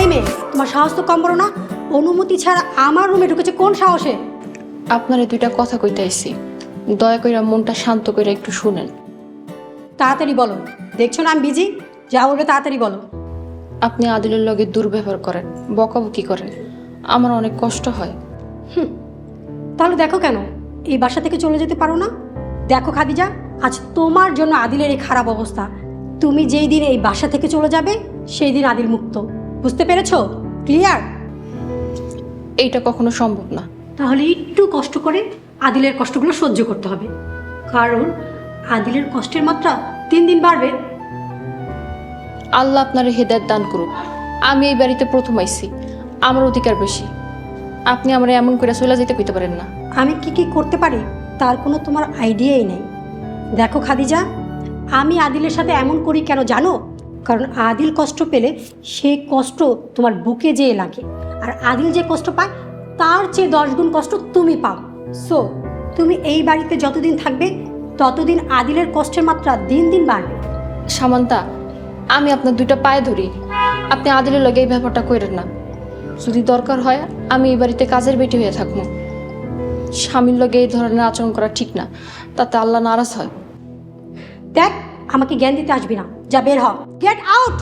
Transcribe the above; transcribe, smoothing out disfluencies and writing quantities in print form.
এই মেয়ে, তোমার সাহস তো কম বড় না। অনুমতি ছাড়া আমার রুমে ঢুকেছে কোন সাহসে? আপনারে দুইটা কথা কইতে আইছি, দয়া কইরা মনটা শান্ত কইরা একটু শুনেন। তাড়াতাড়ি বলো, দেখছো না আমি বিজি। যা বলবে তাড়াতাড়ি বলো। আপনি আদিলের লগে দুর্ব্যবহার করেন, বকাবকি করেন, আমার অনেক কষ্ট হয়। তাহলে দেখো কেন এই বাসা থেকে চলে যেতে পারো না? দেখো খাদিজা, আজ তোমার জন্য আদিলের এই খারাপ অবস্থা। তুমি যেই দিন এই বাসা থেকে চলে যাবে সেই দিন আদিল মুক্ত। বুঝতে পেরেছো? ক্লিয়ার? এইটা কখনো সম্ভব না। তাহলে একটু কষ্ট করে আদিলের কষ্টগুলো সহ্য করতে হবে, কারণ আদিলের কষ্টের মাত্রা দিন দিন বাড়বে। আল্লাহ আপনার হেদায়েত দান করুক। আমি এই বাড়িতে প্রথম আইছি, আমার অধিকার বেশি। আপনি আমার এমন করে চলে যেতে কইতে পারেন না। আমি কি কি করতে পারি তার কোনো তোমার আইডিয়াই নেই। দেখো খাদিজা, আমি আদিলের সাথে এমন করি কেন জানো? কারণ আদিল কষ্ট পেলে সেই কষ্ট তোমার বুকে যেয়ে লাগে, আর আদিল যে কষ্ট পায় তার চেয়ে 10 গুণ কষ্ট তুমি পাও। সো তুমি এই বাড়িতে যতদিন থাকবে ততদিন আদিলের কষ্টের মাত্রা দিন দিন বাড়বে। সামান্তা, আমি আপনার দুইটা পায়ে ধরি, আপনি আদিলের লগে এই ব্যাপারটা কইরেন না। যদি দরকার হয় আমি এই বাড়িতে কাজের বেটি হয়ে থাকবো। স্বামীর লগে এই ধরনের আচরণ করা ঠিক না, তাতে আল্লাহ নারাজ হয়। দেখ, আমাকে জ্ঞান দিতে আসবি না, যা বের হ, গেট আউট।